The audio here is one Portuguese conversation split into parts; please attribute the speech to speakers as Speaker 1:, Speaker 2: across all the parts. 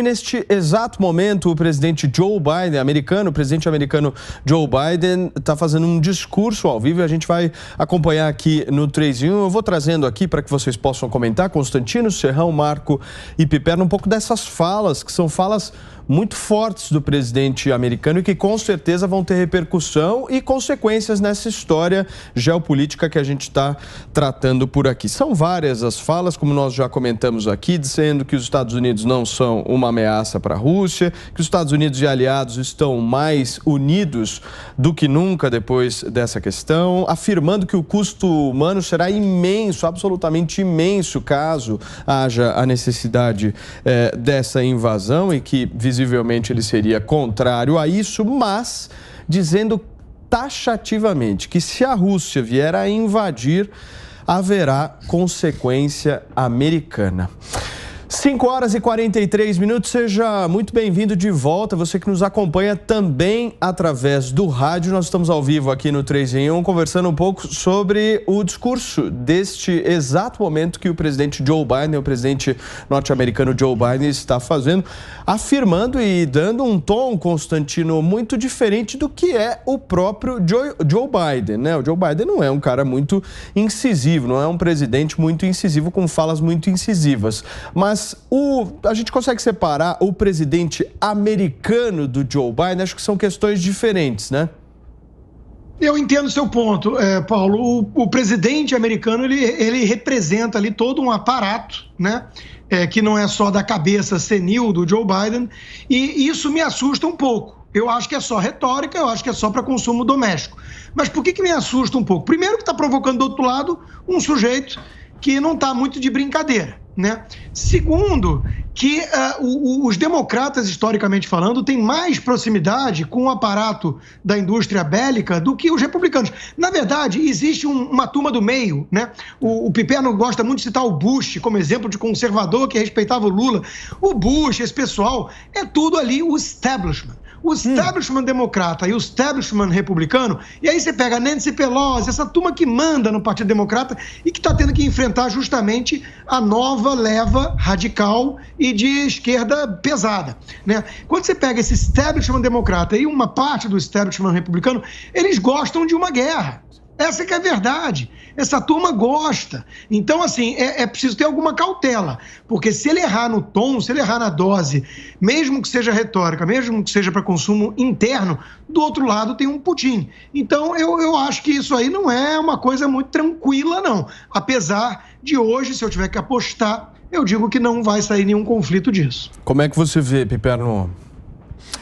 Speaker 1: Neste exato momento, o presidente Joe Biden, o presidente americano Joe Biden, está fazendo um discurso ao vivo e a gente vai acompanhar aqui no 3 em 1. Eu vou trazendo aqui para que vocês possam comentar, Constantino, Serrão, Marco e Piperno, um pouco dessas falas, que são falas muito fortes do presidente americano e que com certeza vão ter repercussão e consequências nessa história geopolítica que a gente está tratando por aqui. São várias as falas, como nós já comentamos aqui, dizendo que os Estados Unidos não são uma ameaça para a Rússia, que os Estados Unidos e aliados estão mais unidos do que nunca depois dessa questão, afirmando que o custo humano será imenso, absolutamente imenso, caso haja a necessidade dessa invasão e que visivelmente ele seria contrário a isso, mas dizendo taxativamente que se a Rússia vier a invadir, haverá consequência americana. 5h43, seja muito bem-vindo de volta, você que nos acompanha também através do rádio. Nós estamos ao vivo aqui no 3 em 1, conversando um pouco sobre o discurso deste exato momento que o presidente Joe Biden, o presidente norte-americano Joe Biden, está fazendo, afirmando e dando um tom, Constantino, muito diferente do que é o próprio Joe Biden, né? O Joe Biden não é um cara muito incisivo, não é um presidente muito incisivo, com falas muito incisivas, mas a gente consegue separar o presidente americano do Joe Biden? Acho que são questões diferentes, né?
Speaker 2: Eu entendo o seu ponto, Paulo. O presidente americano, ele representa ali todo um aparato, né? Que não é só da cabeça senil do Joe Biden, e isso me assusta um pouco. Eu acho que é só retórica, eu acho que é só para consumo doméstico. Mas por que me assusta um pouco? Primeiro que está provocando do outro lado um sujeito que não está muito de brincadeira, né? Segundo, que os democratas, historicamente falando, têm mais proximidade com o aparato da indústria bélica do que os republicanos. Na verdade, existe uma turma do meio, né? O Piperno gosta muito de citar o Bush como exemplo de conservador que respeitava o Lula. O Bush, esse pessoal, é tudo ali o establishment. O establishment democrata e o establishment republicano, e aí você pega a Nancy Pelosi, essa turma que manda no Partido Democrata e que está tendo que enfrentar justamente a nova leva radical e de esquerda pesada, né? Quando você pega esse establishment democrata e uma parte do establishment republicano, eles gostam de uma guerra. Essa que é a verdade. Essa turma gosta. Então, assim, é preciso ter alguma cautela, porque se ele errar no tom, se ele errar na dose, mesmo que seja retórica, mesmo que seja para consumo interno, do outro lado tem um Putin. Então, eu acho que isso aí não é uma coisa muito tranquila, não. Apesar de hoje, se eu tiver que apostar, eu digo que não vai sair nenhum conflito disso.
Speaker 1: Como é que você vê, Piperno?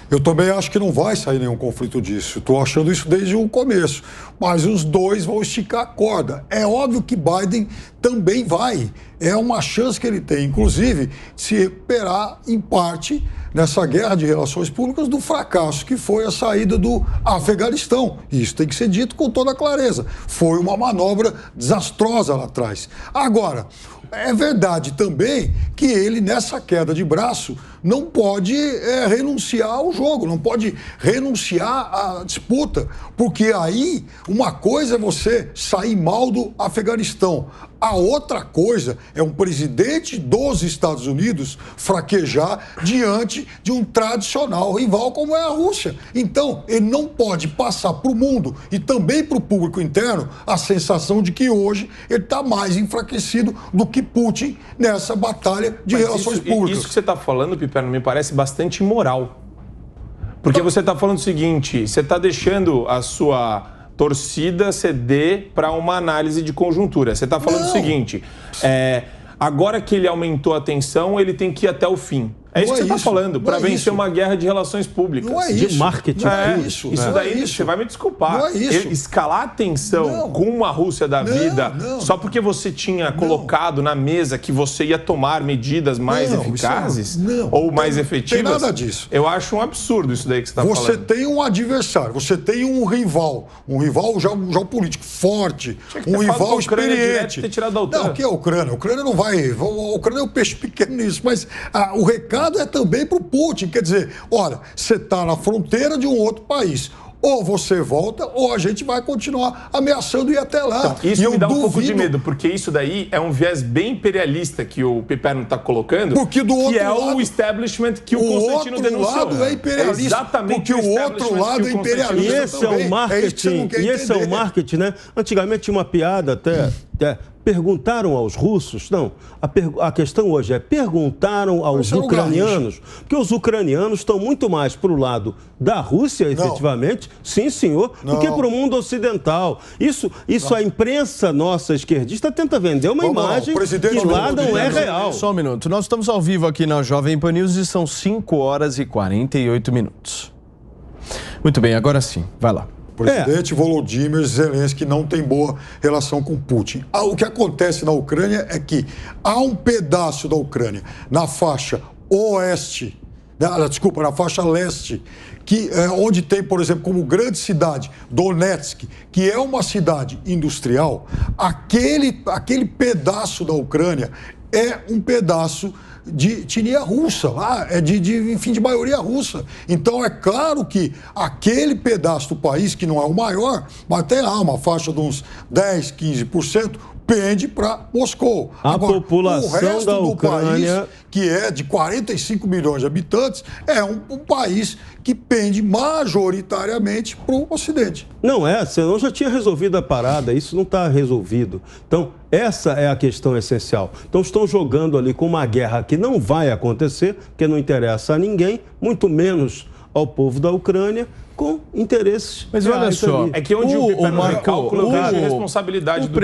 Speaker 3: Eu também acho que não vai sair nenhum conflito disso. Estou achando isso desde o começo. Mas os dois vão esticar a corda. É óbvio que Biden também vai. É uma chance que ele tem, inclusive, de se recuperar em parte nessa guerra de relações públicas do fracasso que foi a saída do Afeganistão. Isso tem que ser dito com toda clareza. Foi uma manobra desastrosa lá atrás. Agora, é verdade também que ele, nessa queda de braço, não pode renunciar ao jogo, não pode renunciar à disputa, porque aí uma coisa é você sair mal do Afeganistão, a outra coisa é um presidente dos Estados Unidos fraquejar diante de um tradicional rival como é a Rússia. Então, ele não pode passar para o mundo e também para o público interno a sensação de que hoje ele está mais enfraquecido do que Putin nessa batalha de relações públicas.
Speaker 4: Isso que você está falando, Piperno, me parece bastante imoral. Porque você está falando o seguinte, você está deixando a sua torcida ceder para uma análise de conjuntura. Você está falando o seguinte, agora que ele aumentou a tensão, ele tem que ir até o fim. É isso que você está falando, para vencer uma guerra de relações públicas.
Speaker 3: Não é isso.
Speaker 1: De marketing.
Speaker 4: Isso daí, você vai me desculpar.
Speaker 3: Não é isso.
Speaker 4: Escalar a tensão com uma Rússia da vida, só porque você tinha colocado na mesa que você ia tomar medidas mais eficazes ou mais efetivas.
Speaker 3: Não tem nada disso.
Speaker 4: Eu acho um absurdo isso daí que você está falando.
Speaker 3: Você tem um adversário, você tem um rival geopolítico forte, um rival experiente.
Speaker 4: Ter tirado da OTAN.
Speaker 3: Não, o que é a Ucrânia? A Ucrânia não vai... A Ucrânia é um peixe pequeno nisso, mas o recado é também para o Putin. Quer dizer, olha, você está na fronteira de um outro país. ou você volta, ou a gente vai continuar ameaçando ir até lá.
Speaker 4: Então, isso me dá um pouco de medo, porque isso daí é um viés bem imperialista que o Piperno está colocando,
Speaker 3: porque do outro
Speaker 4: que é
Speaker 3: lado,
Speaker 4: o establishment que o Constantino denunciou.
Speaker 3: O outro lado é imperialista,
Speaker 4: exatamente,
Speaker 3: porque o outro lado é imperialista.
Speaker 5: E esse é o marketing, é o marketing, né? Antigamente tinha uma piada até perguntaram aos russos, não, a questão hoje é perguntaram aos ucranianos, porque os ucranianos estão muito mais para o lado da Rússia, efetivamente, sim senhor, do que para o mundo ocidental. Isso a imprensa nossa esquerdista tenta vender uma imagem que lá não é real.
Speaker 1: Só um minuto, nós estamos ao vivo aqui na Jovem Pan News e são 5 horas e 48 minutos. Muito bem, agora sim, vai lá.
Speaker 3: O presidente Volodymyr Zelensky não tem boa relação com Putin. O que acontece na Ucrânia é que há um pedaço da Ucrânia na faixa oeste, na faixa leste, que é onde tem, por exemplo, como grande cidade, Donetsk, que é uma cidade industrial. Aquele pedaço da Ucrânia é um pedaço de etnia russa, lá enfim, de maioria russa. Então é claro que aquele pedaço do país, que não é o maior, mas tem lá uma faixa de uns 10, 15%, pende para Moscou.
Speaker 5: Agora, população
Speaker 3: o resto
Speaker 5: da
Speaker 3: do
Speaker 5: Ucrânia,
Speaker 3: país, que é de 45 milhões de habitantes, é um país que pende majoritariamente para o Ocidente.
Speaker 5: Não senão já tinha resolvido a parada, isso não está resolvido. Então, essa é a questão essencial. Então, estão jogando ali com uma guerra que não vai acontecer, porque não interessa a ninguém, muito menos ao povo da Ucrânia, com interesses.
Speaker 1: Mas olha só,
Speaker 4: ali. É que onde o Piperno calcula a responsabilidade do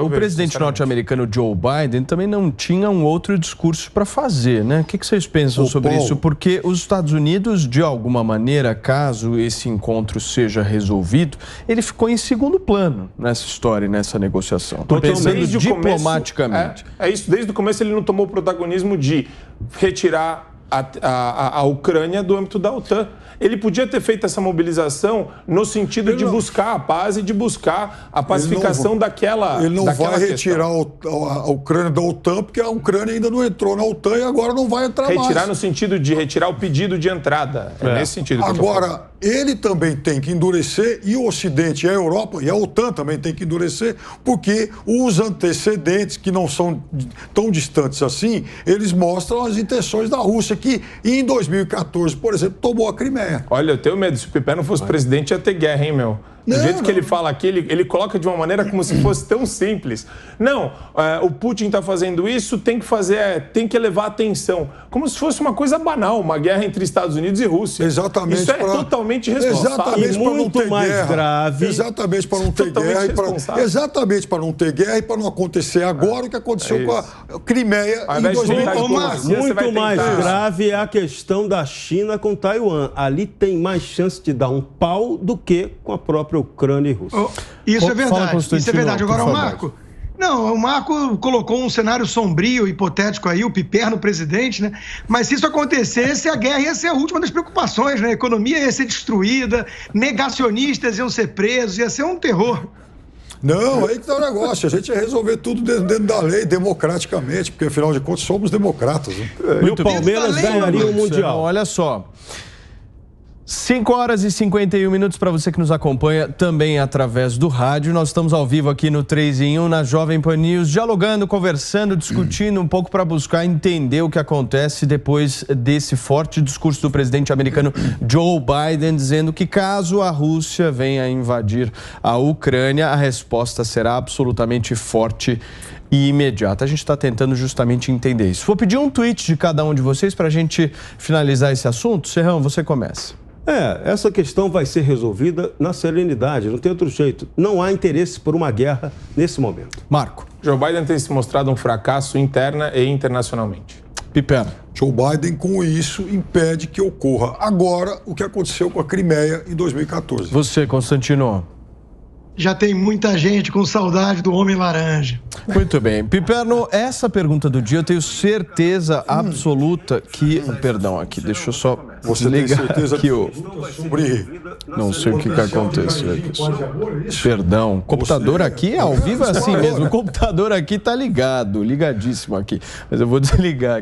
Speaker 1: o presidente norte-americano Joe Biden também não tinha um outro discurso para fazer, né? O que vocês pensam sobre isso? Porque os Estados Unidos, de alguma maneira, caso esse encontro seja resolvido, ele ficou em segundo plano nessa história, nessa negociação. Estou pensando diplomaticamente.
Speaker 4: É isso, desde o começo ele não tomou o protagonismo de retirar a Ucrânia do âmbito da OTAN. Ele podia ter feito essa mobilização no sentido de buscar a paz e de buscar a pacificação daquela
Speaker 3: Ele não vai retirar a Ucrânia da OTAN, porque a Ucrânia ainda não entrou na OTAN e agora não vai entrar mais.
Speaker 4: Retirar no sentido de retirar o pedido de entrada. É nesse sentido que
Speaker 3: agora, ele também tem que endurecer, e o Ocidente e a Europa, e a OTAN também tem que endurecer, porque os antecedentes, que não são tão distantes assim, eles mostram as intenções da Rússia, que em 2014, por exemplo, tomou a Crimeia.
Speaker 4: Olha, eu tenho medo. Se o Piperno fosse presidente, ia ter guerra, hein, meu? Do jeito que ele fala aqui, ele coloca de uma maneira como se fosse tão simples. Não, o Putin está fazendo isso, tem que elevar a atenção. Como se fosse uma coisa banal, uma guerra entre Estados Unidos e Rússia.
Speaker 3: Exatamente.
Speaker 4: Isso é totalmente irresponsável.
Speaker 5: E muito mais grave.
Speaker 3: Exatamente para não ter guerra. Exatamente para não ter guerra e para não acontecer agora o que aconteceu com a Crimeia em 2014.
Speaker 5: Muito mais grave é a questão da China com Taiwan. Ali tem mais chance de dar um pau do que com a própria Ucrânia e Rússia.
Speaker 2: Isso é verdade. Isso é verdade. Agora, o Marco... Não, o Marco colocou um cenário sombrio, hipotético aí, o Piperno presidente, né? Mas se isso acontecesse, a guerra ia ser a última das preocupações, né? A economia ia ser destruída, negacionistas iam ser presos, ia ser um terror.
Speaker 3: Não, aí que tá o negócio. A gente ia resolver tudo dentro da lei, democraticamente, porque afinal de contas somos democratas. Né?
Speaker 5: E o Palmeiras ganharia o Mundial.
Speaker 1: Olha só. 5 horas e 51 minutos para você que nos acompanha também através do rádio. Nós estamos ao vivo aqui no 3 em 1, na Jovem Pan News, dialogando, conversando, discutindo um pouco para buscar entender o que acontece depois desse forte discurso do presidente americano Joe Biden, dizendo que caso a Rússia venha invadir a Ucrânia, a resposta será absolutamente forte e imediata. A gente está tentando justamente entender isso. Vou pedir um tweet de cada um de vocês para a gente finalizar esse assunto. Serrão, você começa.
Speaker 5: Essa questão vai ser resolvida na serenidade, não tem outro jeito. Não há interesse por uma guerra nesse momento.
Speaker 1: Marco.
Speaker 4: Joe Biden tem se mostrado um fracasso interna e internacionalmente.
Speaker 1: Piperno.
Speaker 3: Joe Biden, com isso, impede que ocorra agora o que aconteceu com a Crimeia em 2014.
Speaker 1: Você, Constantino.
Speaker 2: Já tem muita gente com saudade do Homem Laranja.
Speaker 1: Muito bem. Piperno, essa pergunta do dia eu tenho certeza absoluta que... Perdão, aqui, deixa eu só ligar aqui o... Não sei o que aconteceu aqui. Perdão, o computador aqui ao vivo é assim mesmo. O computador aqui tá ligado, ligadíssimo aqui. Mas eu vou desligar.